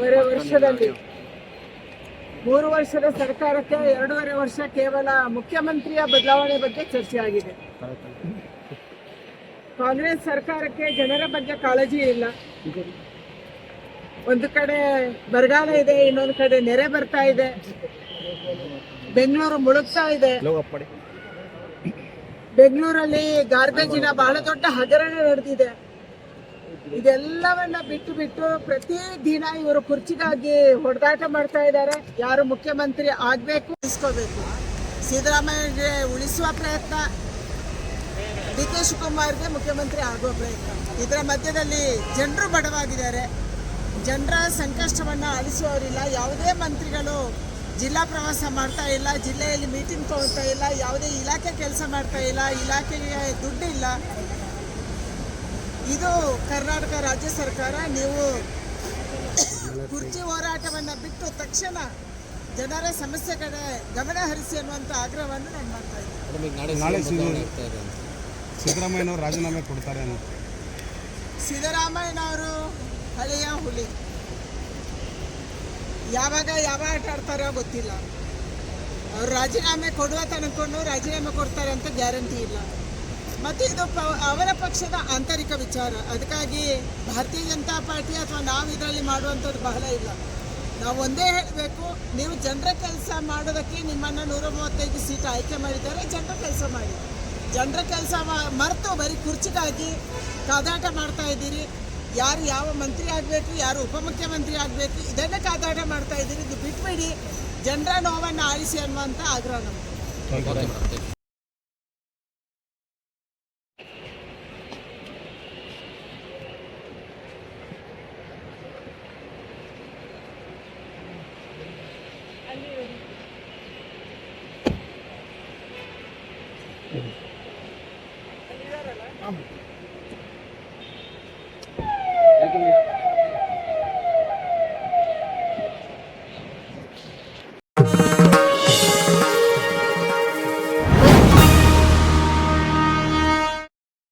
ವರ್ಷದಲ್ಲಿ 3 ವರ್ಷದ ಸರ್ಕಾರಕ್ಕೆ 2.5 ವರ್ಷ ಕೇವಲ ಮುಖ್ಯಮಂತ್ರಿಯ ಬದಲಾವಣೆ ಬಗ್ಗೆ ಚರ್ಚೆ ಆಗಿದೆ. ಕಾಂಗ್ರೆಸ್ ಸರ್ಕಾರಕ್ಕೆ ಜನರ ಬಗ್ಗೆ ಕಾಳಜಿ ಇಲ್ಲ. ಒಂದು ಕಡೆ ಬರಗಾಲ ಇದೆ, ಇನ್ನೊಂದು ಕಡೆ ನೆರೆ ಬರ್ತಾ ಇದೆ, ಬೆಂಗಳೂರು ಮುಳುಗ್ತಾ ಇದೆ. ಬೆಂಗಳೂರಲ್ಲಿ ಗಾರ್ಬೇಜಿನ ಬಹಳ ದೊಡ್ಡ ಹಗರಣ ನಡೆದಿದೆ. ಇದೆಲ್ಲವನ್ನ ಬಿಟ್ಟು ಪ್ರತಿದಿನ ಇವರು ಕುರ್ಚಿಗಾಗಿ ಹೊಡೆದಾಟ ಮಾಡ್ತಾ ಇದ್ದಾರೆ. ಯಾರು ಮುಖ್ಯಮಂತ್ರಿ ಆಗಬೇಕು, ಉಳಿಸ್ಕೋಬೇಕು. ಸಿದ್ದರಾಮಯ್ಯಗೆ ಉಳಿಸುವ ಪ್ರಯತ್ನ, ಡಿ ಕೆ ಶಿವಕುಮಾರ್ಗೆ ಮುಖ್ಯಮಂತ್ರಿ ಆಗುವ ಪ್ರಯತ್ನ. ಇದರ ಮಧ್ಯದಲ್ಲಿ ಜನರು ಬಡವಾಗಿದ್ದಾರೆ. ಜನರ ಸಂಕಷ್ಟವನ್ನು ಅಳಿಸುವವರಿಲ್ಲ. ಯಾವುದೇ ಮಂತ್ರಿಗಳು ಜಿಲ್ಲಾ ಪ್ರವಾಸ ಮಾಡ್ತಾ ಇಲ್ಲ, ಜಿಲ್ಲೆಯಲ್ಲಿ ಮೀಟಿಂಗ್ ತಗೊಳ್ತಾ ಇಲ್ಲ, ಯಾವುದೇ ಇಲಾಖೆ ಕೆಲಸ ಮಾಡ್ತಾ ಇಲ್ಲ, ಇಲಾಖೆಗೆ ದುಡ್ಡಿಲ್ಲ. ಇದು ಕರ್ನಾಟಕ ರಾಜ್ಯ ಸರ್ಕಾರ. ನೀವು ಕುರ್ಚಿ ಹೋರಾಟವನ್ನು ಬಿಟ್ಟು ತಕ್ಷಣ ಜನರ ಸಮಸ್ಯೆ ಕಡೆ ಗಮನ ಹರಿಸಿ ಅನ್ನುವಂಥ ಆಗ್ರಹವನ್ನು ನಾನು ಮಾಡ್ತಾ ಇದ್ದೀನಿ. ಸಿದ್ದರಾಮಯ್ಯನವರು ರಾಜೀನಾಮೆ ಕೊಡ್ತಾರೆ ಅನ್ನೋ. ಸಿದ್ದರಾಮಯ್ಯನವರು ಹಳೆಯ ಹುಲಿ, ಯಾವಾಗ ಯಾವ ಆಟ ಆಡ್ತಾರೋ ಗೊತ್ತಿಲ್ಲ. ಅವರು ರಾಜೀನಾಮೆ ಕೊಡುವ ತನಕೊಂಡು ರಾಜೀನಾಮೆ ಕೊಡ್ತಾರೆ ಅಂತ ಗ್ಯಾರಂಟಿ ಇಲ್ಲ. ಮತ್ತು ಇದು ಅವರ ಪಕ್ಷದ ಆಂತರಿಕ ವಿಚಾರ. ಅದಕ್ಕಾಗಿ ಭಾರತೀಯ ಜನತಾ ಪಾರ್ಟಿ ಅಥವಾ ನಾವು ಇದರಲ್ಲಿ ಮಾಡುವಂಥದ್ದು ಬಹಳ ಇಲ್ಲ. ನಾವು ಒಂದೇ ಹೇಳಬೇಕು, ನೀವು ಜನರ ಕೆಲಸ ಮಾಡೋದಕ್ಕೆ ನಿಮ್ಮನ್ನು 135 ಸೀಟ್ ಆಯ್ಕೆ ಮಾಡಿದ್ದಾರೆ. ಜನರ ಕೆಲಸ ಮಾಡಿ. ಜನರ ಕೆಲಸ ಮರೆತು ಬರೀ ಕುರ್ಚಿಗಾಗಿ ಕಾದಾಟ ಮಾಡ್ತಾ ಇದ್ದೀರಿ. ಯಾರು ಯಾವ ಮಂತ್ರಿ ಆಗಬೇಕು, ಯಾರು ಉಪಮುಖ್ಯಮಂತ್ರಿ ಆಗಬೇಕು, ಇದನ್ನೇ ಕಾದಾಟ ಮಾಡ್ತಾ ಇದ್ದೀರಿ. ಇದು ಬಿಟ್ಬಿಡಿ, ಜನರ ನೋವನ್ನು ಆಳಿಸಿ ಅನ್ನುವಂಥ ಆಗ್ರಹ ನಮ್ಮದು.